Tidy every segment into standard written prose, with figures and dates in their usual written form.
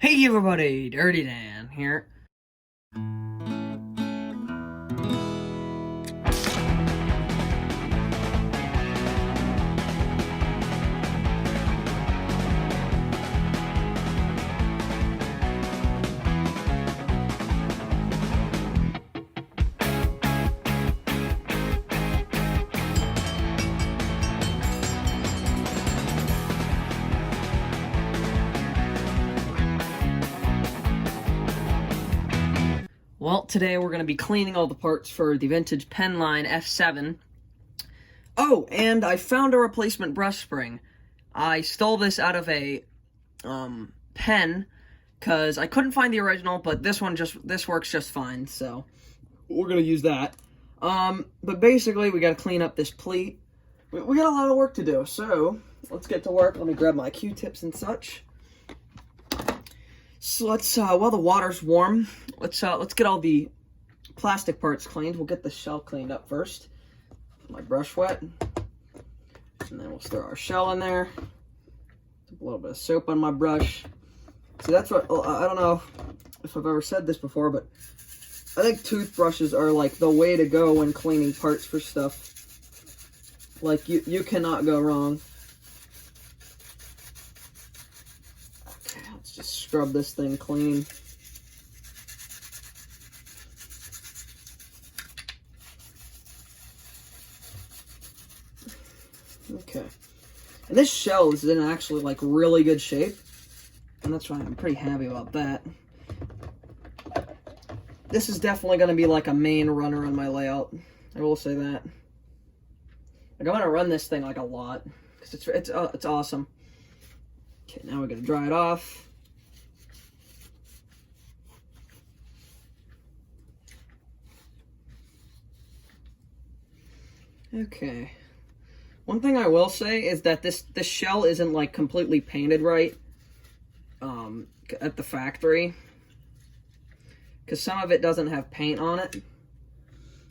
Hey everybody, Dirty Dan here. Well, today we're going to be cleaning all the parts for the vintage Penn line F7. Oh, and I found a replacement brush spring. I stole this out of a Penn because I couldn't find the original, but this works just fine, so we're going to use that. But basically we got to clean up this pleat. We got a lot of work to do, so let's get to work. Let me grab my Q-tips and such. So let's, while the water's warm, let's get all the plastic parts cleaned. We'll get the shell cleaned up first. My brush wet. And then we'll stir our shell in there. A little bit of soap on my brush. So that's what, I don't know if I've ever said this before, but I think toothbrushes are like the way to go when cleaning parts for stuff. Like, you cannot go wrong. Just scrub this thing clean. Okay. And this shell is in actually like really good shape. And that's why I'm pretty happy about that. This is definitely going to be like a main runner on my layout. I will say that. Like, I'm going to run this thing like a lot. Because it's awesome. Okay, now we're going to dry it off. Okay. One thing I will say is that this shell isn't like completely painted right at the factory, because some of it doesn't have paint on it,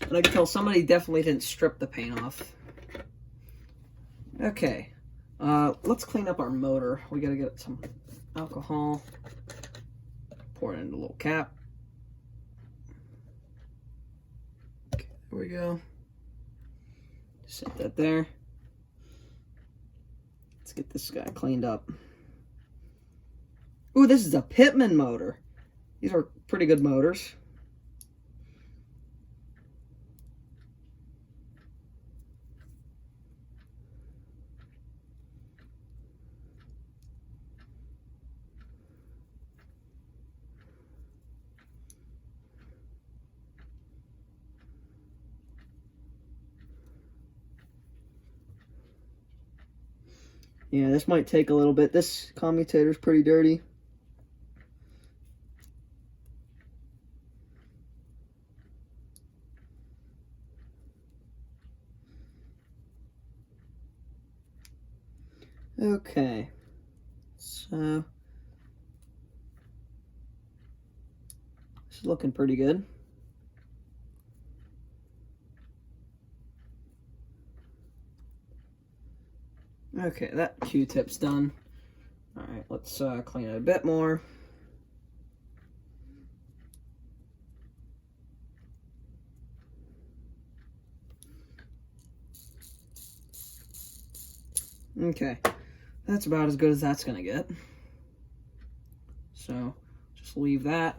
and I can tell somebody definitely didn't strip the paint off. Okay, let's clean up our motor. We gotta get some alcohol, pour it into a little cap. Okay, there we go. Set that there. Let's get this guy cleaned up. Ooh, this is a Pitman motor. These are pretty good motors. Yeah, this might take a little bit. This commutator's pretty dirty. Okay, so this is looking pretty good. Okay, that Q-tip's done. Alright, let's clean it a bit more. Okay, that's about as good as that's gonna get. So, just leave that.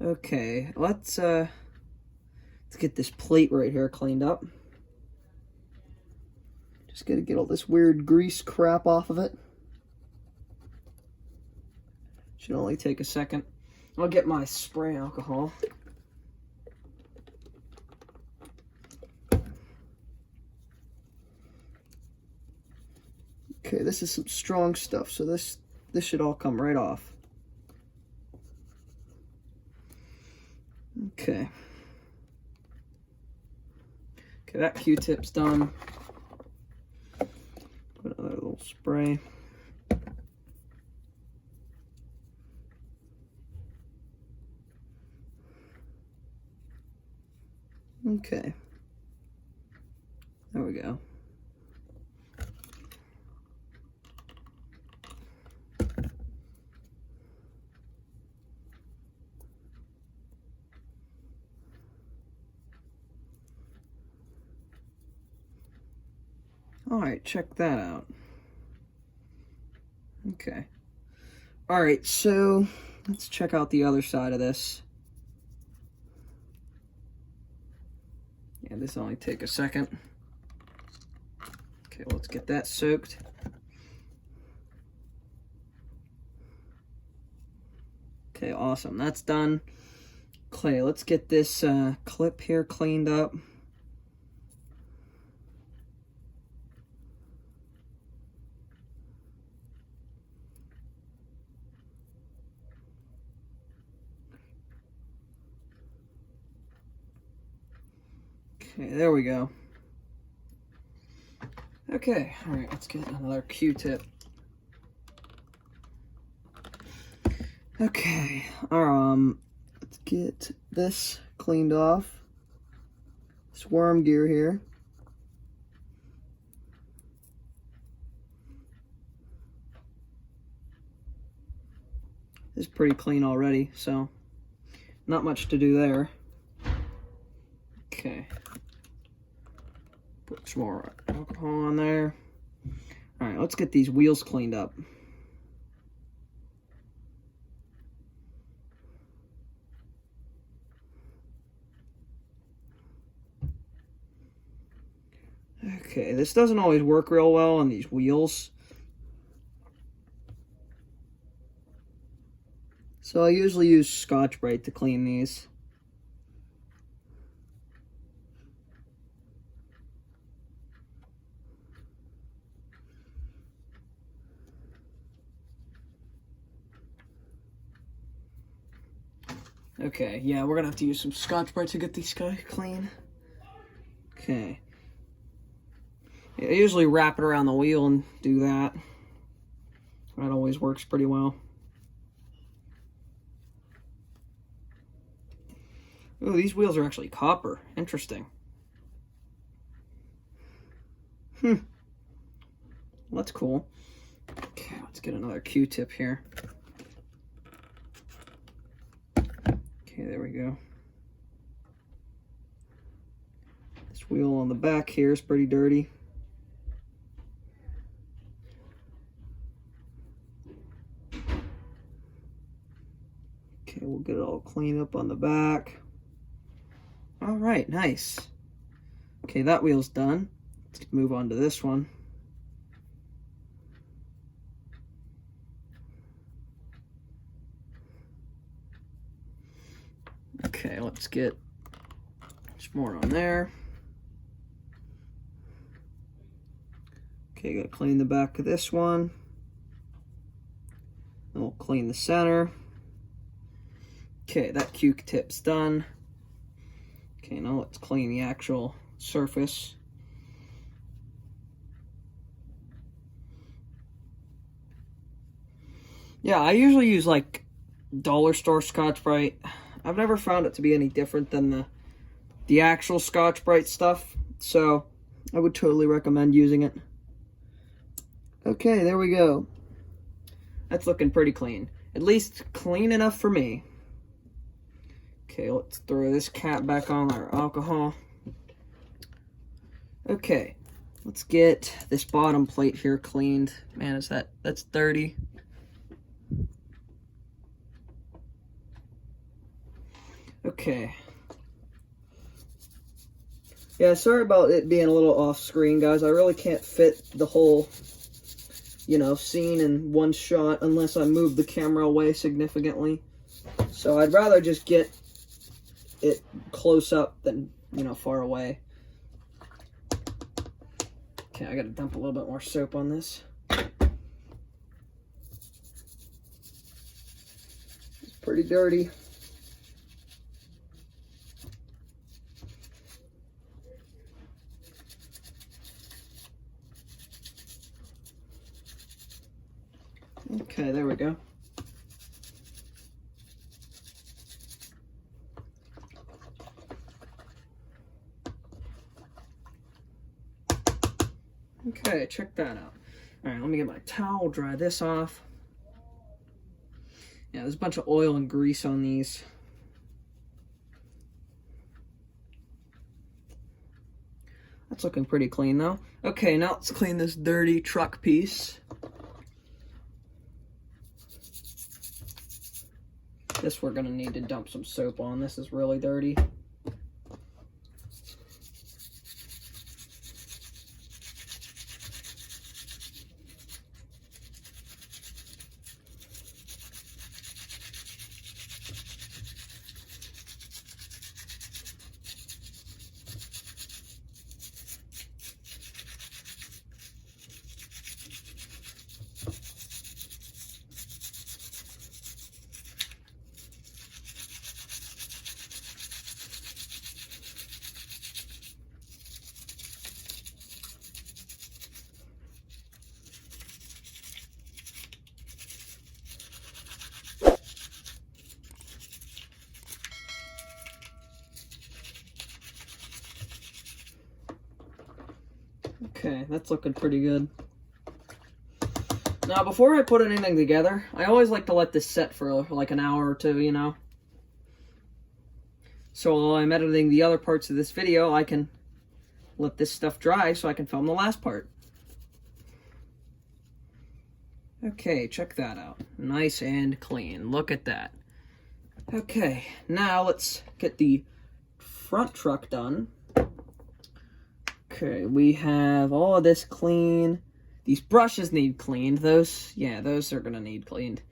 Okay, let's get this plate right here cleaned up. Just gotta get all this weird grease crap off of it. Should only take a second. I'll get my spray alcohol. Okay, this is some strong stuff, so this should all come right off. Okay. Okay, that Q-tip's done. Put another little spray. Okay. There we go. Alright, check that out. Okay. Alright, so let's check out the other side of this. Yeah, this will only take a second. Okay, let's get that soaked. Okay, awesome. That's done. Okay, let's get this clip here cleaned up. Okay, there we go. Okay, alright, let's get another Q-tip. Okay, let's get this cleaned off. This worm gear here. This is pretty clean already, so not much to do there. Okay. Put some more alcohol on there. Alright, let's get these wheels cleaned up. Okay, this doesn't always work real well on these wheels. So I usually use Scotch-Brite to clean these. Okay, yeah, we're gonna have to use some Scotch-Brite to get these guys clean. Okay. Yeah, I usually wrap it around the wheel and do that. That always works pretty well. Oh, these wheels are actually copper. Interesting. Well, that's cool. Okay, let's get another Q-tip here. Okay, there we go. This wheel on the back here is pretty dirty. Okay, we'll get it all cleaned up on the back. All right, nice. Okay, that wheel's done. Let's move on to this one. Okay, let's get some more on there. Okay, gotta clean the back of this one. Then we'll clean the center. Okay, that Q-tip's done. Okay, now let's clean the actual surface. Yeah, I usually use like dollar store Scotch-Brite. I've never found it to be any different than the actual Scotch-Brite stuff, so I would totally recommend using it. Okay, there we go. That's looking pretty clean. At least clean enough for me. Okay, let's throw this cap back on our alcohol. Okay, let's get this bottom plate here cleaned. Man, that's dirty. Okay. Yeah, sorry about it being a little off screen, guys. I really can't fit the whole, scene in one shot unless I move the camera away significantly. So I'd rather just get it close up than, far away. Okay, I gotta dump a little bit more soap on this. It's pretty dirty. Okay, there we go. Okay, check that out. Alright, let me get my towel, dry this off. Yeah, there's a bunch of oil and grease on these. It's looking pretty clean though. Okay, now let's clean this dirty truck piece. This we're gonna need to dump some soap on. This is really dirty. Okay, that's looking pretty good. Now, before I put anything together, I always like to let this set for like an hour or two, you know? So while I'm editing the other parts of this video, I can let this stuff dry so I can film the last part. Okay, check that out. Nice and clean. Look at that. Okay, now let's get the front truck done. Okay, we have all of this clean. These brushes need cleaned. Those are gonna need cleaned.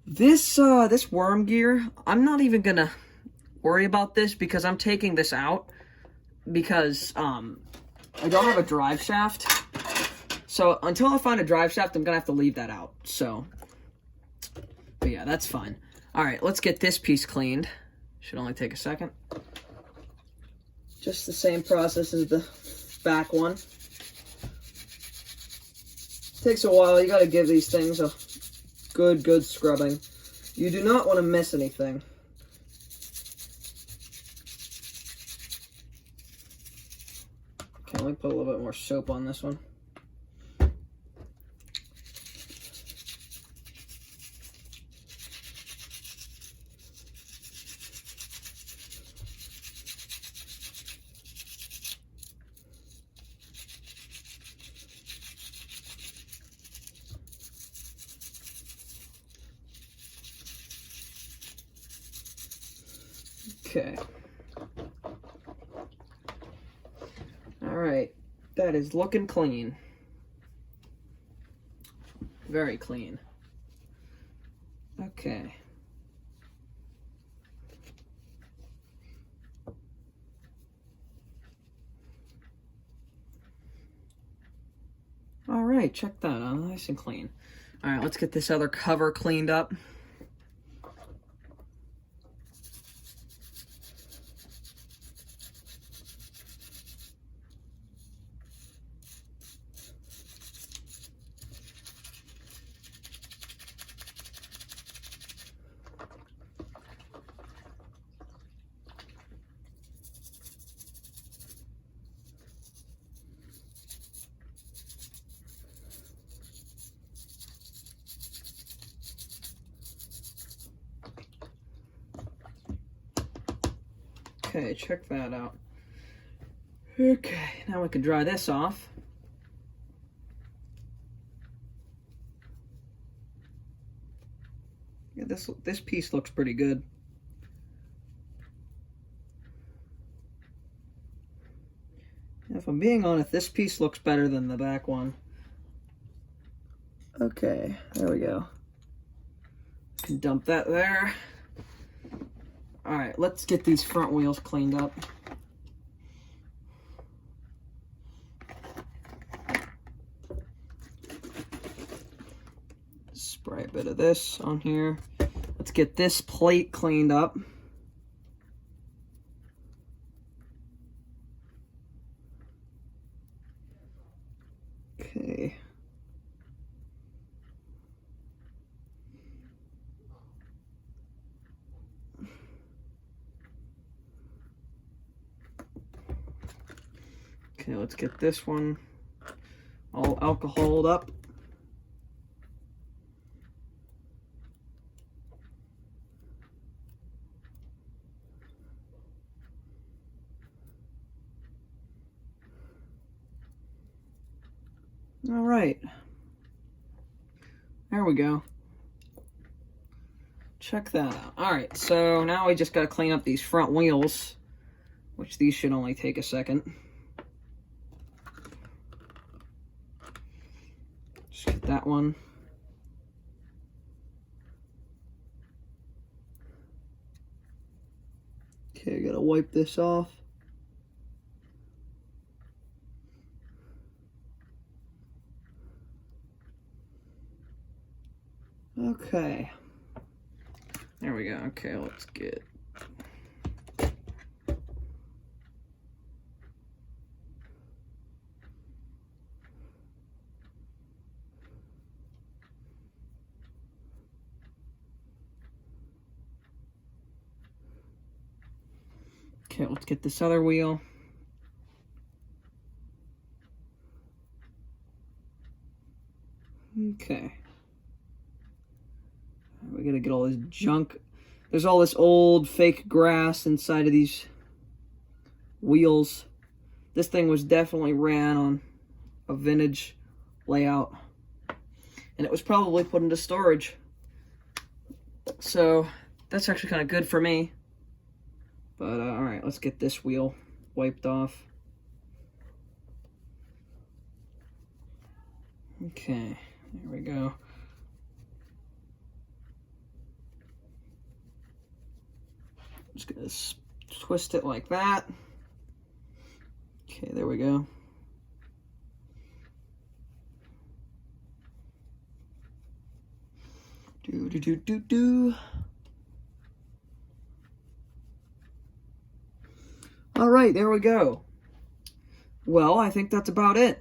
This worm gear, I'm not even gonna worry about this because I'm taking this out because I don't have a drive shaft. So until I find a drive shaft, I'm gonna have to leave that out. So, but yeah, that's fine. All right, let's get this piece cleaned. Should only take a second. Just the same process as the back one. Takes a while. You gotta give these things a good scrubbing. You do not want to miss anything. Okay, let me put a little bit more soap on this one. Okay. Alright. That is looking clean. Very clean. Okay. Alright, check that out. Nice and clean. Alright, let's get this other cover cleaned up. Okay, check that out. Okay, now we can dry this off. Yeah, this piece looks pretty good. If I'm being honest, this piece looks better than the back one. Okay, there we go. Can dump that there. Alright, let's get these front wheels cleaned up. Spray a bit of this on here. Let's get this plate cleaned up. Okay. Okay, let's get this one all alcoholed up. All right. There we go. Check that out. All right, so now we just got to clean up these front wheels, which these should only take a second. Just get that one. Okay, I gotta wipe this off. Okay. There we go. Okay, let's get... Okay, let's get this other wheel. Okay. We gotta get all this junk. There's all this old fake grass inside of these wheels. This thing was definitely ran on a vintage layout. And it was probably put into storage. So that's actually kind of good for me. But alright, let's get this wheel wiped off. Okay, there we go. Just gonna twist it like that. Okay, there we go. Do. All right, there we go. Well, I think that's about it.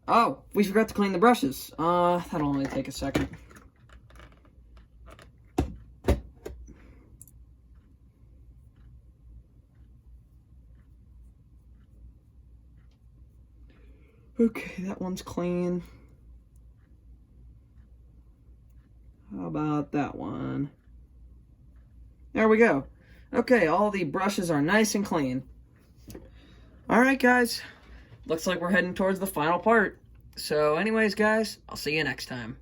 Oh, we forgot to clean the brushes. That'll only take a second. Okay, that one's clean. How about that one? There we go. Okay, all the brushes are nice and clean. Alright, guys. Looks like we're heading towards the final part. So anyways, guys, I'll see you next time.